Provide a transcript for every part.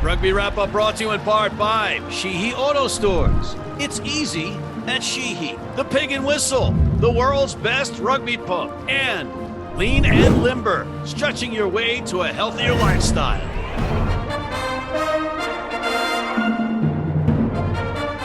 Rugby Wrap-Up brought to you in part by Sheehy Auto Stores. It's easy at Sheehy. The Pig and Whistle, the world's best rugby pub. And Lean and Limber, stretching your way to a healthier lifestyle.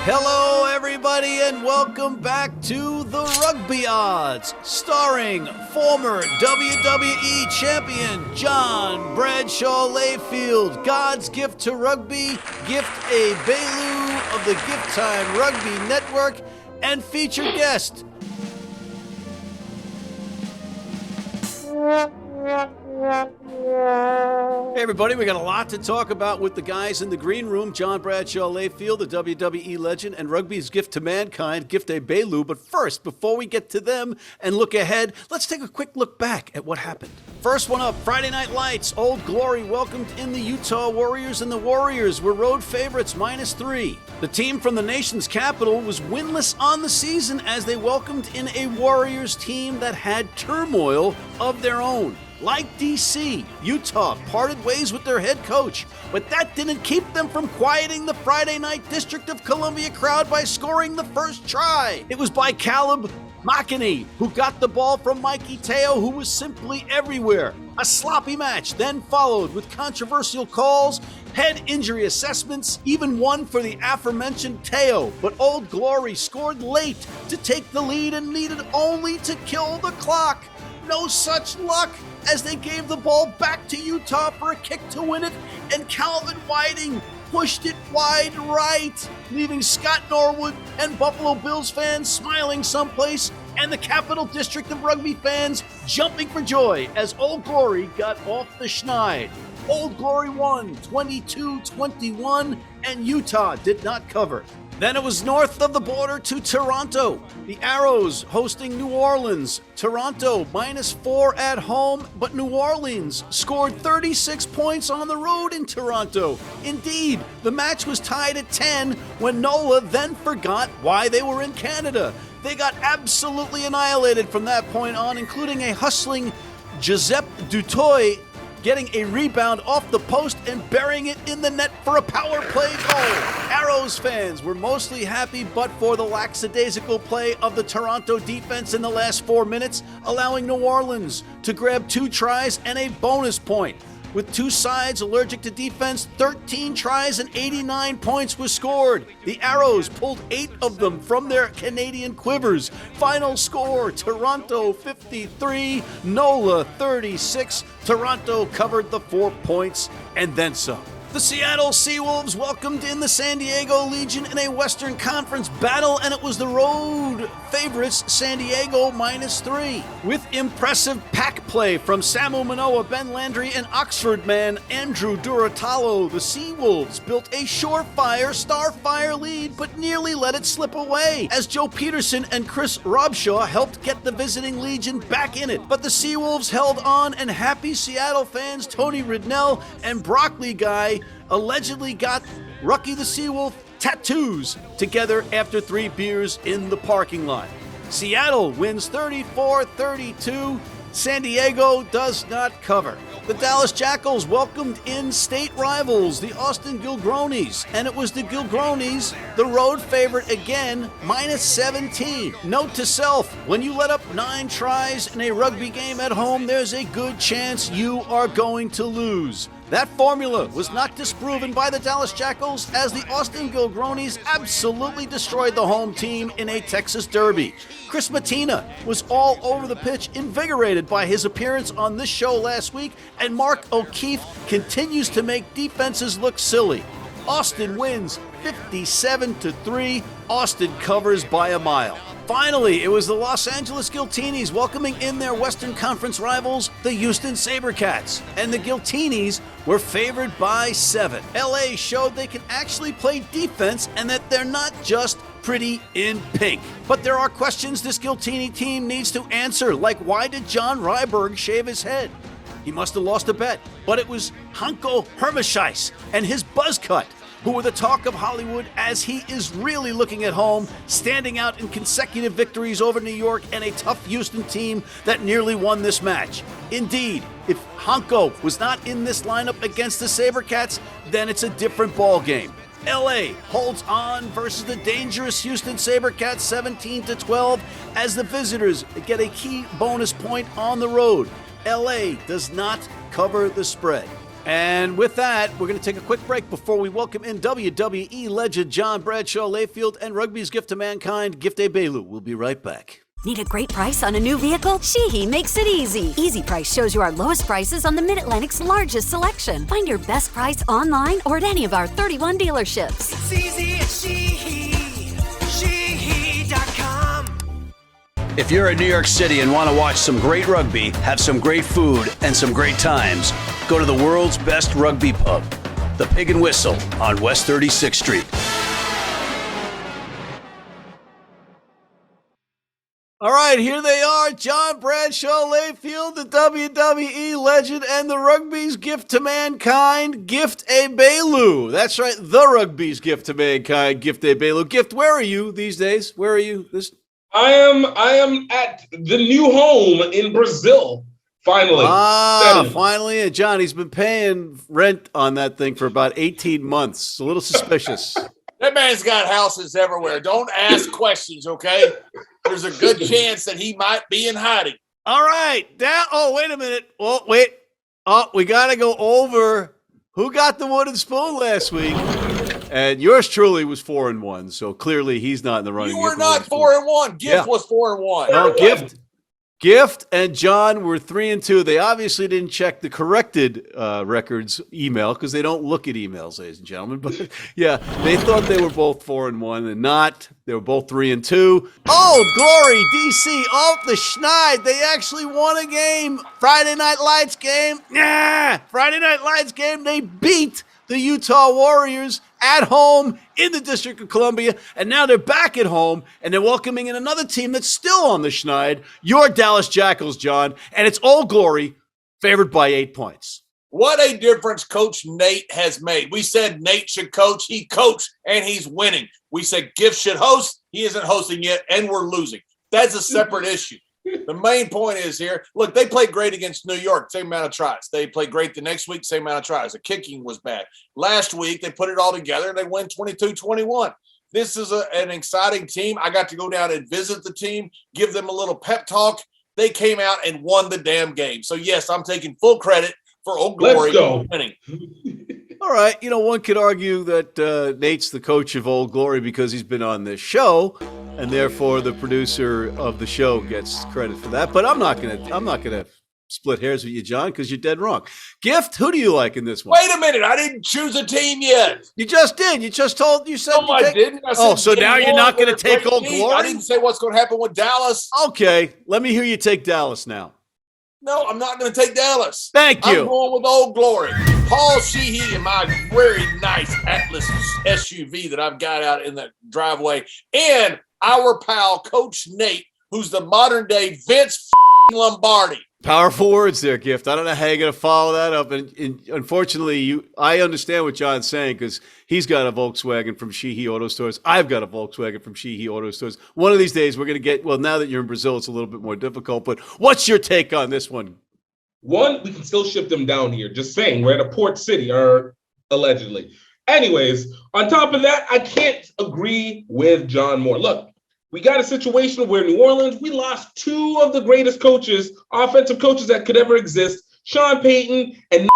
Hello, everybody, and welcome back to the Rugby Odds, starring former WWE champion John Bradshaw Layfield, God's gift to rugby, gift Egbelu of the Gift Time Rugby Network, and featured guest. Hey everybody, we got a lot to talk about with the guys in the green room. John Bradshaw Layfield, the WWE legend, and rugby's gift to mankind, gift Egbelu. But first, before we get to them and look ahead, let's take a quick look back at what happened. First one up, Friday Night Lights. Old Glory welcomed in the Utah Warriors, and the Warriors were road favorites, -3. The team from the nation's capital was winless on the season as they welcomed in a Warriors team that had turmoil of their own. Like DC, Utah parted ways with their head coach, but that didn't keep them from quieting the Friday night District of Columbia crowd by scoring the first try. It was by Caleb McCarthy, who got the ball from Mikey Teo, who was simply everywhere. A sloppy match then followed with controversial calls, head injury assessments, even one for the aforementioned Teo. But Old Glory scored late to take the lead and needed only to kill the clock. No such luck, as they gave the ball back to Utah for a kick to win it, and Calvin Whiting pushed it wide right, leaving Scott Norwood and Buffalo Bills fans smiling someplace, and the Capital District of Rugby fans jumping for joy as Old Glory got off the schneid. Old Glory won 22-21, and Utah did not cover. Then it was north of the border to Toronto. The Arrows hosting New Orleans. Toronto -4 at home, but New Orleans scored 36 points on the road in Toronto. Indeed, the match was tied at 10 when NOLA then forgot why they were in Canada. They got absolutely annihilated from that point on, including a hustling Giuseppe Dutoy getting a rebound off the post and burying it in the net for a power play goal. Arrows fans were mostly happy but for the lackadaisical play of the Toronto defense in the last 4 minutes, allowing New Orleans to grab 2 tries and a bonus point. With 2 sides allergic to defense, 13 tries and 89 points were scored. The Arrows pulled 8 of them from their Canadian quivers. Final score, Toronto 53, NOLA 36. Toronto covered the 4 points and then some. The Seattle Seawolves welcomed in the San Diego Legion in a Western Conference battle, and it was the road favorites, San Diego, -3. With impressive pack play from Samu Manoa, Ben Landry, and Oxford man Andrew Duratalo, the Seawolves built a surefire Starfire lead, but nearly let it slip away, as Joe Peterson and Chris Robshaw helped get the visiting Legion back in it. But the Seawolves held on, and happy Seattle fans Tony Ridnell and Broccoli Guy allegedly got Rucky the Seawolf tattoos together after 3 beers in the parking lot. Seattle wins 34-32. San Diego does not cover. The Dallas Jackals welcomed in state rivals, the Austin Gilgronis, and it was the Gilgronis, the road favorite again, -17. Note to self, when you let up 9 tries in a rugby game at home, there's a good chance you are going to lose. That formula was not disproven by the Dallas Jackals, as the Austin Gilgronis absolutely destroyed the home team in a Texas Derby. Chris Mattina was all over the pitch, invigorated by his appearance on this show last week, and Mark O'Keefe continues to make defenses look silly. Austin wins 57-3. Austin covers by a mile. Finally, it was the Los Angeles Giltinis welcoming in their Western Conference rivals, the Houston SaberCats. And the Giltinis were favored by 7. LA showed they can actually play defense and that they're not just pretty in pink. But there are questions this Giltini team needs to answer, like why did John Ryberg shave his head? He must have lost a bet. But it was Hanko Hermesheis and his buzz cut. who were the talk of Hollywood as he is really looking at home, standing out in consecutive victories over New York and a tough Houston team that nearly won this match. Indeed, if Honko was not in this lineup against the SaberCats, then it's a different ball game. LA holds on versus the dangerous Houston SaberCats 17-12 as the visitors get a key bonus point on the road. LA does not cover the spread. And with that, we're going to take a quick break before we welcome in WWE legend John Bradshaw Layfield and Rugby's gift to mankind, Gift Egbelu. We'll be right back. Need a great price on a new vehicle? Sheehy makes it easy. Easy Price shows you our lowest prices on the Mid-Atlantic's largest selection. Find your best price online or at any of our 31 dealerships. It's easy at Sheehy. Sheehy.com. If you're in New York City and want to watch some great rugby, have some great food, and some great times, go to the world's best rugby pub, the Pig and Whistle on West 36th Street. All right, here they are, John Bradshaw Layfield, the WWE legend, and the rugby's gift to mankind, Gift Egbelu. That's right, the rugby's gift to mankind, Gift Egbelu. Gift, where are you these days? Where are you? I am at the new home in Brazil. Finally. Finally. John, he's been paying rent on that thing for about 18 months. It's a little suspicious. That man's got houses everywhere. Don't ask questions, okay? There's a good chance that he might be in hiding. All right. Wait a minute. Oh, wait. Oh, we got to go over who got the wooden spoon last week. And yours truly was 4-1, so clearly he's not in the running. You were not 4-1. Gift was 4-1. No, Gift and John were 3-2. They obviously didn't check the corrected records email because they don't look at emails, ladies and gentlemen. But yeah, they thought they were both 4-1 and not. They were both 3-2. Oh, glory, DC off the schneid. They actually won a game. Friday Night Lights game. Friday Night Lights game. They beat the Utah Warriors at home in the District of Columbia, and now they're back at home, and they're welcoming in another team that's still on the schneid, your Dallas Jackals, John, and it's Old Glory, favored by 8 points. What a difference Coach Nate has made. We said Nate should coach. He coached, and he's winning. We said Gift should host. He isn't hosting yet, and we're losing. That's a separate issue. The main point is here, look, they played great against New York, same amount of tries. They played great the next week, same amount of tries. The kicking was bad. Last week, they put it all together, and they win 22-21. This is an exciting team. I got to go down and visit the team, give them a little pep talk. They came out and won the damn game. So, yes, I'm taking full credit for Old Glory winning. All right. One could argue that Nate's the coach of Old Glory because he's been on this show, and therefore the producer of the show gets credit for that. But I'm not gonna split hairs with you, John, because you're dead wrong. Gift, who do you like in this one? Wait a minute. I didn't choose a team yet. You just did. You just told. You said. No, I didn't. I said so now you're not going to take Old Glory? I didn't say what's going to happen with Dallas. Okay. Let me hear you take Dallas now. No, I'm not going to take Dallas. Thank you. I'm going with Old Glory. Paul Sheehy in my very nice Atlas SUV that I've got out in the driveway, and our pal Coach Nate, who's the modern day Vince Lombardi. Powerful words there, Gift. I don't know how you're going to follow that up. And unfortunately, I understand what John's saying because he's got a Volkswagen from Sheehy Auto Stores. I've got a Volkswagen from Sheehy Auto Stores. One of these days, we're going to get, well, now that you're in Brazil, it's a little bit more difficult. But what's your take on this one? One, we can still ship them down here. Just saying, we're at a port city, or allegedly. Anyways, on top of that, I can't agree with John more. Look, we got a situation where New Orleans, we lost two of the greatest coaches, offensive coaches that could ever exist, Sean Payton and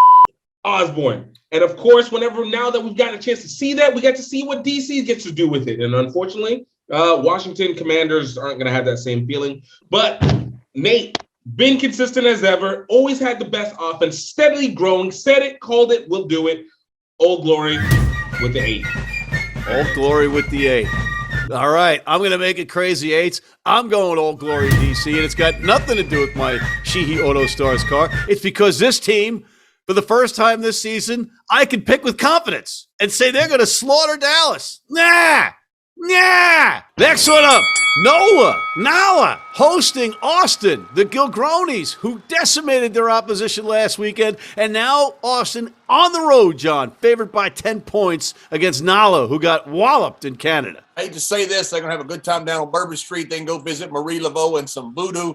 Osborne. And of course, now that we've gotten a chance to see that, we get to see what DC gets to do with it. And unfortunately, Washington Commanders aren't going to have that same feeling. But Nate, been consistent as ever, always had the best offense, steadily growing, said it, called it, we'll do it. Old Glory with the 8. Old Glory with the 8. All right, I'm going to make it crazy 8s. I'm going Old Glory DC, and it's got nothing to do with my Sheehy Auto Stars car. It's because this team, for the first time this season, I can pick with confidence and say they're going to slaughter Dallas. Nah! Yeah! Next one up, NOLA hosting Austin, the Gilgronis, who decimated their opposition last weekend. And now Austin on the road, John, favored by 10 points against NOLA, who got walloped in Canada. I hate to say this, they're going to have a good time down on Bourbon Street. They can go visit Marie Laveau and some voodoo.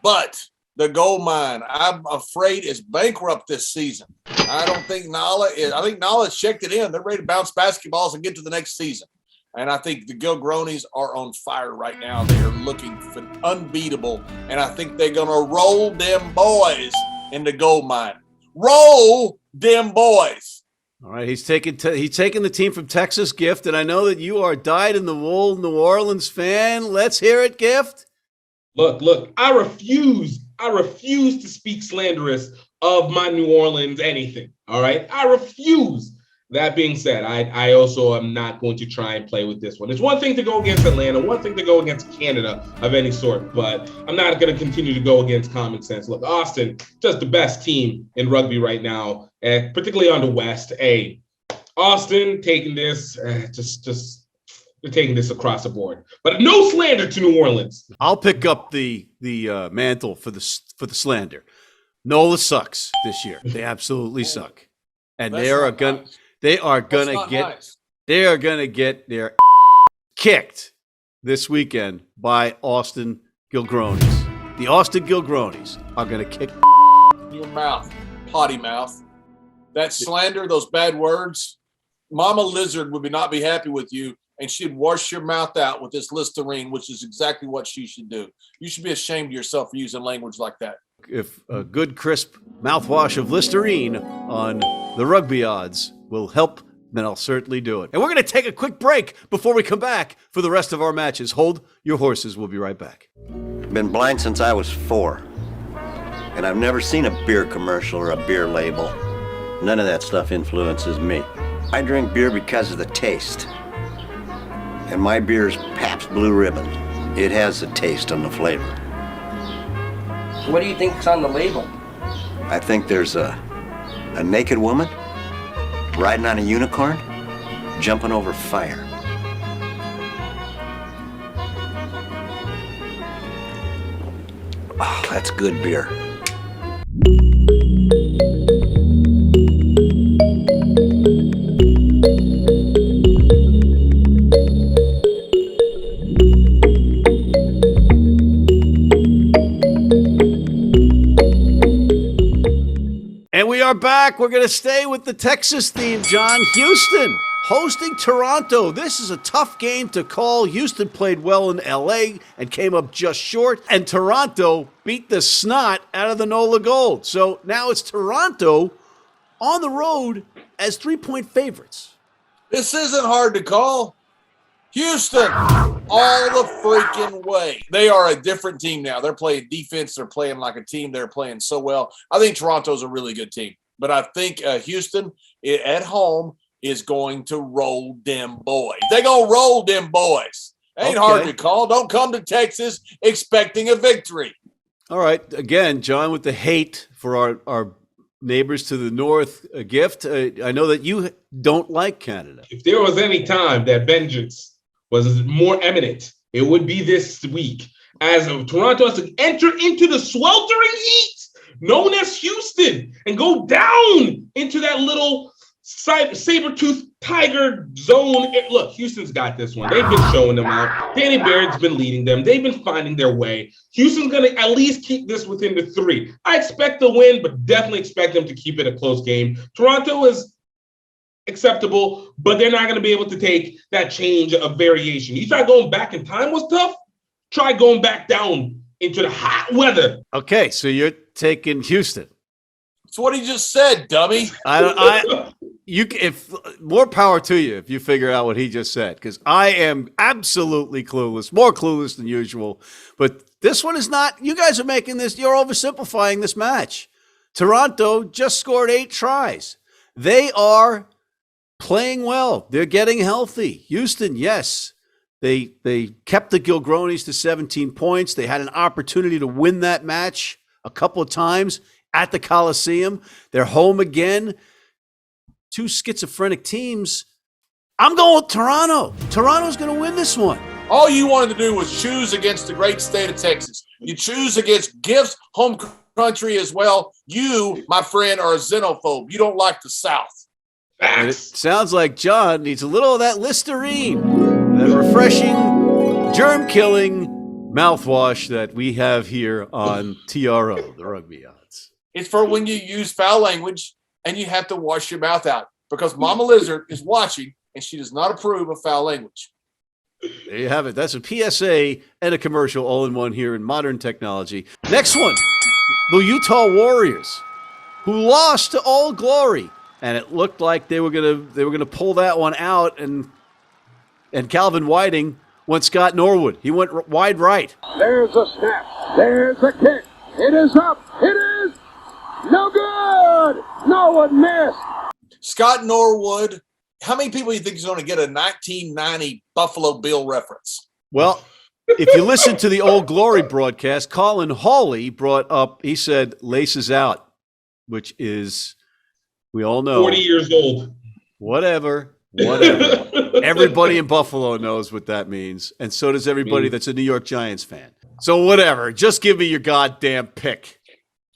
But the gold mine, I'm afraid, is bankrupt this season. I don't think NOLA is. I think NOLA's checked it in. They're ready to bounce basketballs and get to the next season. And I think the Gilgronis are on fire right now. They are looking for unbeatable. And I think they're going to roll them boys in the gold mine. Roll them boys. All right, he's taking the team from Texas, Gift. And I know that you are dyed-in-the-wool New Orleans fan. Let's hear it, Gift. Look, I refuse to speak slanderous of my New Orleans anything. All right, I refuse. That being said, I also am not going to try and play with this one. It's one thing to go against Atlanta, one thing to go against Canada of any sort, but I'm not going to continue to go against common sense. Look, Austin, just the best team in rugby right now, and particularly on the West. Austin taking this, they're taking this across the board. But no slander to New Orleans. I'll pick up the mantle for the slander. NOLA sucks this year. They absolutely suck, and they are gonna get their kicked this weekend by Austin Gilgronis. The Austin Gilgronis are gonna kick your mouth, potty mouth. That slander, those bad words. Mama Lizard would not be happy with you, and she'd wash your mouth out with this Listerine, which is exactly what she should do. You should be ashamed of yourself for using language like that. If a good crisp mouthwash of Listerine on the Rugby Odds will help, then I'll certainly do it. And we're going to take a quick break before we come back for the rest of our matches. Hold your horses. We'll be right back. Been blind since I was 4. And I've never seen a beer commercial or a beer label. None of that stuff influences me. I drink beer because of the taste. And my beer's Pabst Blue Ribbon. It has the taste and the flavor. What do you think's on the label? I think there's a naked woman riding on a unicorn, jumping over fire. Oh, that's good beer. And we are back. We're going to stay with the Texas theme, John. Houston hosting Toronto. This is a tough game to call. Houston played well in LA and came up just short. And Toronto beat the snot out of the NOLA Gold. So now it's Toronto on the road as 3-point favorites. This isn't hard to call. Houston, all the freaking way. They are a different team now. They're playing defense. They're playing like a team. They're playing so well. I think Toronto's a really good team. But I think Houston at home is going to roll them boys. They're going to roll them boys. Ain't hard to call. Don't come to Texas expecting a victory. All right. Again, John, with the hate for our neighbors to the north, a Gift. I know that you don't like Canada. If there was any time that vengeance was more eminent, it would be this week, as Toronto has to enter into the sweltering heat known as Houston and go down into that little saber-toothed tiger zone. Look, Houston's got this one. They've been showing them out. Danny Barrett's been leading them. They've been finding their way. Houston's going to at least keep this within the 3. I expect the win, but definitely expect them to keep it a close game. Toronto is acceptable, but they're not going to be able to take that change of variation. You try going back in time was tough. Try going back down into the hot weather. Okay, so you're taking Houston. That's what he just said, dummy. If more power to you if you figure out what he just said, because I am absolutely clueless, more clueless than usual. But this one is not. You guys are making this. You're oversimplifying this match. Toronto just scored 8 tries. They are playing well. They're getting healthy. Houston, yes, they kept the Gilgronis to 17 points. They had an opportunity to win that match a couple of times at the Coliseum. They're home again. 2 schizophrenic teams. I'm going with Toronto. Toronto's going to win this one. All you wanted to do was choose against the great state of Texas. You choose against Gift's home country as well. You, my friend, are a xenophobe. You don't like the South. And it sounds like John needs a little of that Listerine, that refreshing, germ-killing mouthwash that we have here on TRO, the Rugby Odds. It's for when you use foul language and you have to wash your mouth out because Mama Lizard is watching and she does not approve of foul language. There you have it. That's a PSA and a commercial all in one here in modern technology. Next one, the Utah Warriors, who lost to Old Glory, and it looked like they were gonna pull that one out. And Calvin Whiting went Scott Norwood. He went wide right. There's a snap. There's a kick. It is up. It is no good. Norwood missed. Scott Norwood. How many people do you think is going to get a 1990 Buffalo Bill reference? Well, if you listen to the Old Glory broadcast, Colin Hawley brought up, he said, laces out, which is, we all know. 40 years old. Whatever. Everybody in Buffalo knows what that means, and so does everybody that's a New York Giants fan. So whatever. Just give me your goddamn pick.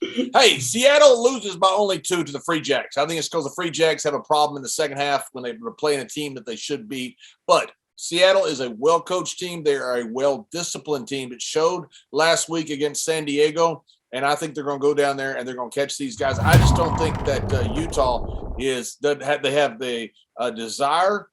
Hey, Seattle loses by only 2 to the Free Jacks. I think it's because the Free Jacks have a problem in the second half when they were playing a team that they should beat. But Seattle is a well-coached team. They are a well-disciplined team. It showed last week against San Diego, and I think they're going to go down there and they're going to catch these guys. I just don't think that Utah they have the desire.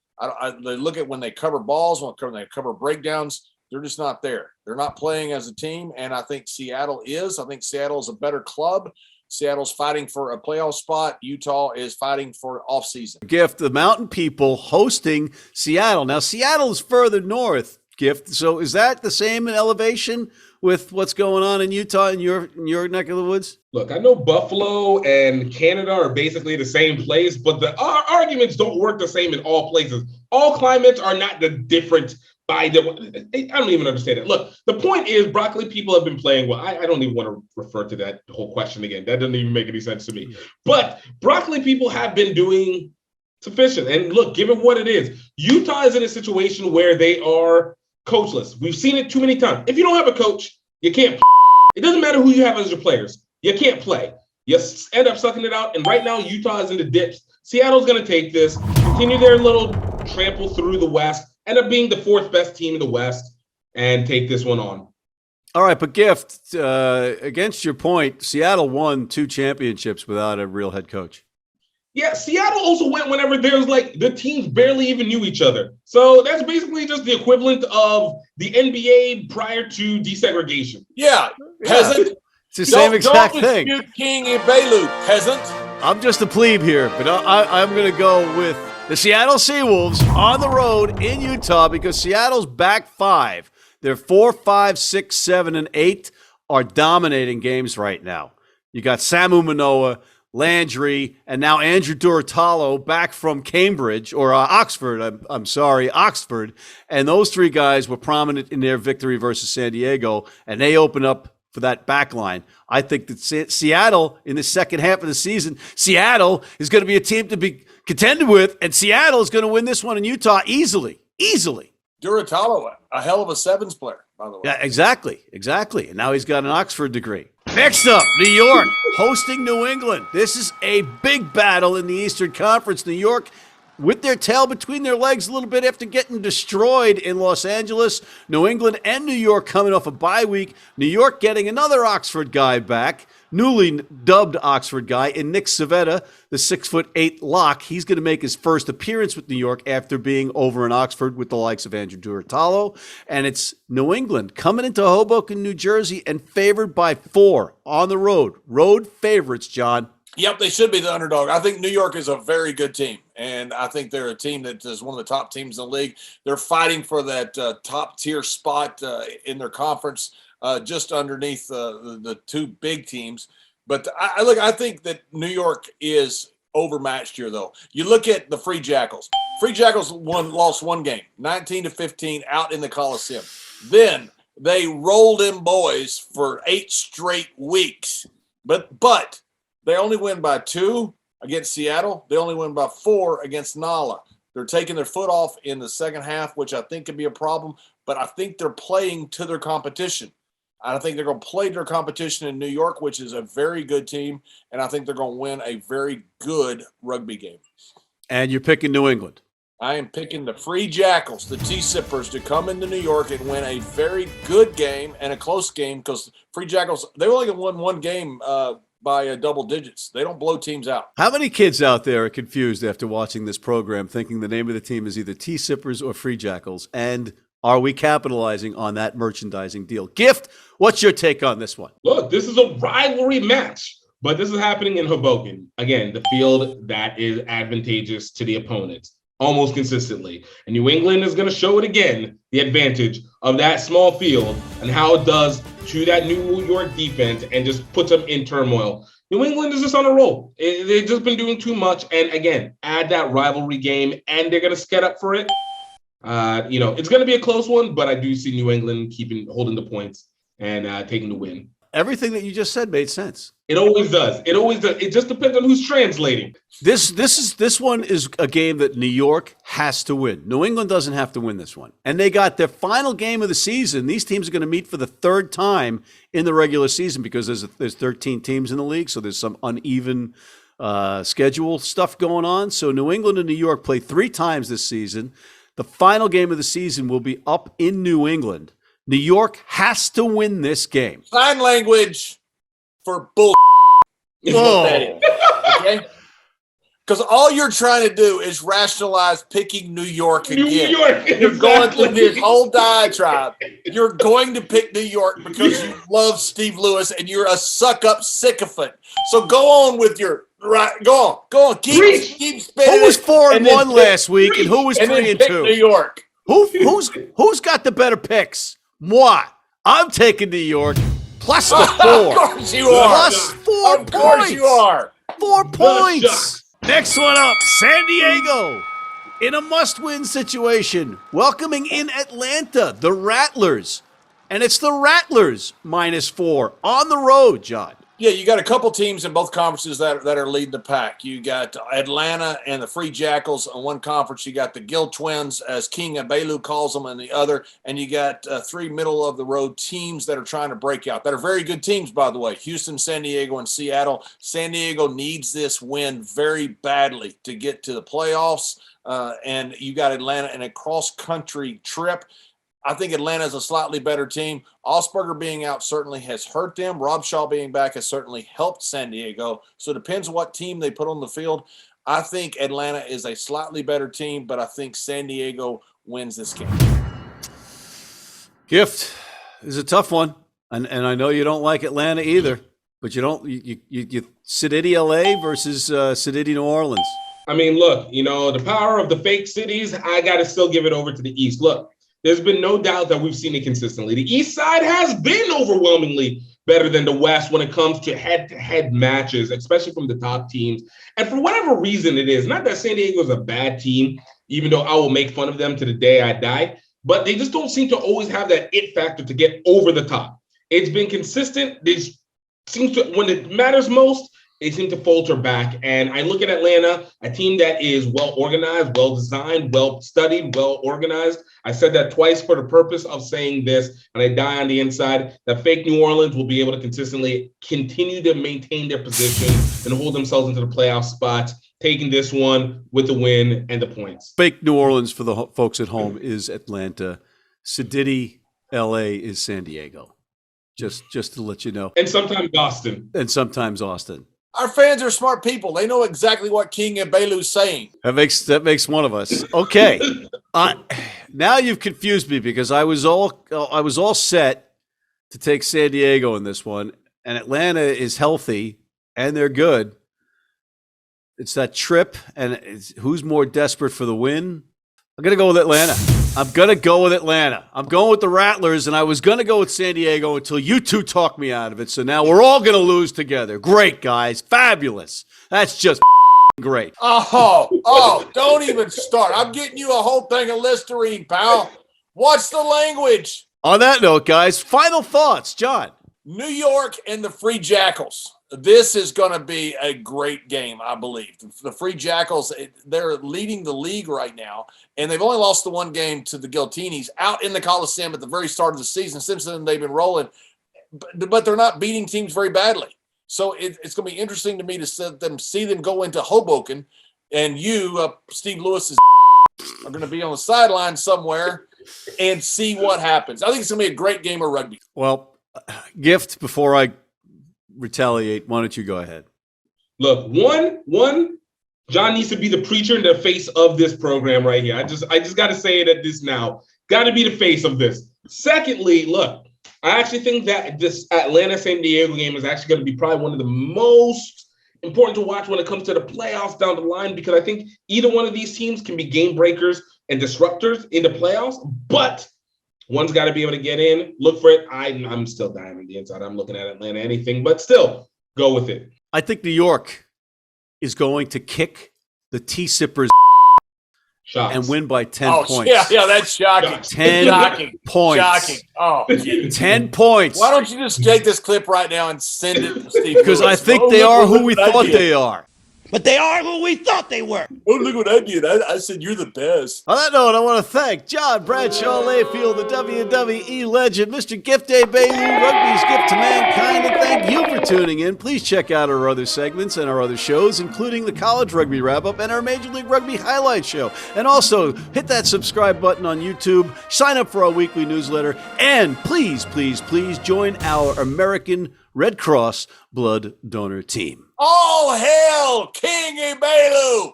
They look at when they cover balls, when they cover breakdowns. They're just not there. They're not playing as a team, and I think Seattle is. I think Seattle is a better club. Seattle's fighting for a playoff spot. Utah is fighting for offseason. Gift, the Mountain People hosting Seattle. Now, Seattle is further north, Gift. So is that the same in elevation with what's going on in Utah in your neck of the woods? Look, I know Buffalo and Canada are basically the same place, but the arguments don't work the same in all places. All climates are not the different. I don't even understand it. Look, the point is broccoli people have been playing well. I don't even want to refer to that whole question again. That doesn't even make any sense to me. But broccoli people have been doing sufficient. And look, given what it is, Utah is in a situation where they are coachless. We've seen it too many times. If you don't have a coach, you can't. It doesn't matter who you have as your players. You can't play. You end up sucking it out. And right now, Utah is in the dips. Seattle's going to take this, continue their little trample through the West, end up being the 4th best team in the West, and take this one on. All right, but Gift, against your point, Seattle won 2 championships without a real head coach. Yeah, Seattle also went whenever there's the teams barely even knew each other. So that's basically just the equivalent of the NBA prior to desegregation. Yeah, peasant. It's the same exact thing. Don't dispute King Egbelu, peasant. I'm just a plebe here, but I'm going to go with the Seattle Seawolves on the road in Utah because Seattle's back 5. They're 4, 5, 6, 7, and 8 are dominating games right now. You got Samu Manoa, Landry, and now Andrew Duratalo back from Cambridge or Oxford. Oxford. And those 3 guys were prominent in their victory versus San Diego, and they open up for that back line. I think that Seattle in the second half of the season, Seattle is going to be a team to be contended with, and Seattle is going to win this one in Utah easily. Duratalo, a hell of a sevens player, by the way. Yeah, exactly. And now he's got an Oxford degree. Next up, New York hosting New England. This is a big battle in the Eastern Conference. New York with their tail between their legs a little bit after getting destroyed in Los Angeles. New England and New York coming off a bye week. New York getting another Oxford guy back, newly dubbed Oxford guy in Nick Civetta, the 6'8" lock. He's going to make his first appearance with New York after being over in Oxford with the likes of Andrew Duratalo. And it's New England coming into Hoboken, New Jersey, and favored by 4 on the road. Road favorites, John. Yep, they should be the underdog. I think New York is a very good team, and I think they're a team that is one of the top teams in the league. They're fighting for that top-tier spot in their conference, just underneath the 2 big teams. But I think that New York is overmatched here, though. You look at the Free Jackals. Free Jackals lost 1 game, 19-15, out in the Coliseum. Then they rolled them boys for 8 straight weeks. But they only win by 2 against Seattle. They only win by 4 against NOLA. They're taking their foot off in the second half, which I think could be a problem, but I think they're playing to their competition. I think they're going to play their competition in New York, which is a very good team, and I think they're going to win a very good rugby game. And you're picking New England. I am picking the Free Jackals, the T-Sippers, to come into New York and win a very good game and a close game because Free Jackals, they only won one game by double digits. They don't blow teams out. How many kids out there are confused after watching this program thinking the name of the team is either T-Sippers or Free Jackals? And are we capitalizing on that merchandising deal? Gift, what's your take on this one? Look, this is a rivalry match, but this is happening in Hoboken. Again, the field that is advantageous to the opponents almost consistently. And New England is going to show it again, the advantage of that small field and how it does to that New York defense and just puts them in turmoil. New England is just on a roll. They've just been doing too much. And again, add that rivalry game and they're going to get up for it. It's going to be a close one, but I do see New England holding the points and taking the win. Everything that you just said made sense. It always does. It always does. It just depends on who's translating. This one is a game that New York has to win. New England doesn't have to win this one. And they got their final game of the season. These teams are going to meet for the third time in the regular season because there's 13 teams in the league, so there's some uneven schedule stuff going on. So New England and New York play 3 times this season. The final game of the season will be up in New England. New York has to win this game. Sign language for bull is what that is. Okay? Because all you're trying to do is rationalize picking New York again. New York, You're going through this whole diatribe. You're going to pick New York because you love Steve Lewis and you're a suck-up sycophant. So go on with your right. Go on. Keep spinning. Who was 4-1 last week, and who was 3-2? New York. Who's got the better picks? Moi. I'm taking New York plus the 4. Of course you are. Plus 4 Of course points. you are. 4 points. Next one up, San Diego. In a must-win situation, welcoming in Atlanta, the Rattlers. And it's the Rattlers -4 on the road, John. Yeah, you got a couple teams in both conferences that are leading the pack. You got Atlanta and the Free Jackals in one conference. You got the Gill Twins, as King Egbelu calls them, in the other. And you got 3 middle-of-the-road teams that are trying to break out. That are very good teams, by the way. Houston, San Diego, and Seattle. San Diego needs this win very badly to get to the playoffs. And you got Atlanta in a cross-country trip. I think Atlanta is a slightly better team. Osberger being out certainly has hurt them. Rob Shaw being back has certainly helped San Diego. So it depends what team they put on the field. I think Atlanta is a slightly better team, but I think San Diego wins this game. Gift is a tough one. And I know you don't like Atlanta either, but you City LA versus City New Orleans. I mean, look, the power of the fake cities, I got to still give it over to the East. Look, there's been no doubt that we've seen it consistently. The East side has been overwhelmingly better than the West when it comes to head-to-head matches, especially from the top teams. And for whatever reason it is, not that San Diego is a bad team, even though I will make fun of them to the day I die, but they just don't seem to always have that it factor to get over the top. It's been consistent. They seem to, when it matters most, they seem to falter back. And I look at Atlanta, a team that is well-organized, well-designed, well-studied, well-organized. I said that twice for the purpose of saying this, and I die on the inside, that fake New Orleans will be able to consistently continue to maintain their position and hold themselves into the playoff spots, taking this one with the win and the points. Fake New Orleans, for the folks at home, is Atlanta. City LA is San Diego. Just to let you know. And sometimes Austin. Our fans are smart people. They know exactly what King Ebelu's saying. That makes one of us. Okay. Now you've confused me because I was all set to take San Diego in this one, and Atlanta is healthy and they're good. It's that trip, and who's more desperate for the win? I'm gonna go with Atlanta. I'm going with the Rattlers, and I was going to go with San Diego until you two talked me out of it. So now we're all going to lose together. Great, guys. Fabulous. That's just great. Oh, don't even start. I'm getting you a whole thing of Listerine, pal. What's the language? On that note, guys, final thoughts, John. New York and the Free Jackals. This is going to be a great game, I believe. The Free Jackals, they're leading the league right now, and they've only lost the one game to the Giltinis out in the Coliseum at the very start of the season. Since then, they've been rolling, but they're not beating teams very badly. So it's going to be interesting to me to see them go into Hoboken, and you, Steve Lewis, are going to be on the sideline somewhere and see what happens. I think it's going to be a great game of rugby. Well, Gift, before I retaliate, why don't you go ahead? Look, one, John needs to be the preacher and the face of this program right here. I just got to say it at this now. Got to be the face of this. Secondly, look, I actually think that this Atlanta-San Diego game is actually going to be probably one of the most important to watch when it comes to the playoffs down the line, because I think either one of these teams can be game breakers and disruptors in the playoffs, but one's got to be able to get in. Look for it. I'm still dying on the inside. I'm looking at Atlanta anything, but still go with it. I think New York is going to kick the T-Sippers Shots. and win by 10 points. Yeah, that's shocking. 10 points. Shocking. Oh, 10 points. why don't you just take this clip right now and send it to Steve? Because I think they are who we thought they are. But they are who we thought they were. Oh, look what I did. I said you're the best. On that note, I want to thank John Bradshaw Layfield, the WWE legend, Mr. Gift Egbelu, Rugby's Gift to Mankind, and thank you for tuning in. Please check out our other segments and our other shows, including the College Rugby Wrap-Up and our Major League Rugby Highlight Show. And also, hit that subscribe button on YouTube, sign up for our weekly newsletter, and please, please, please join our American Red Cross blood donor team. All hail King Egbelu!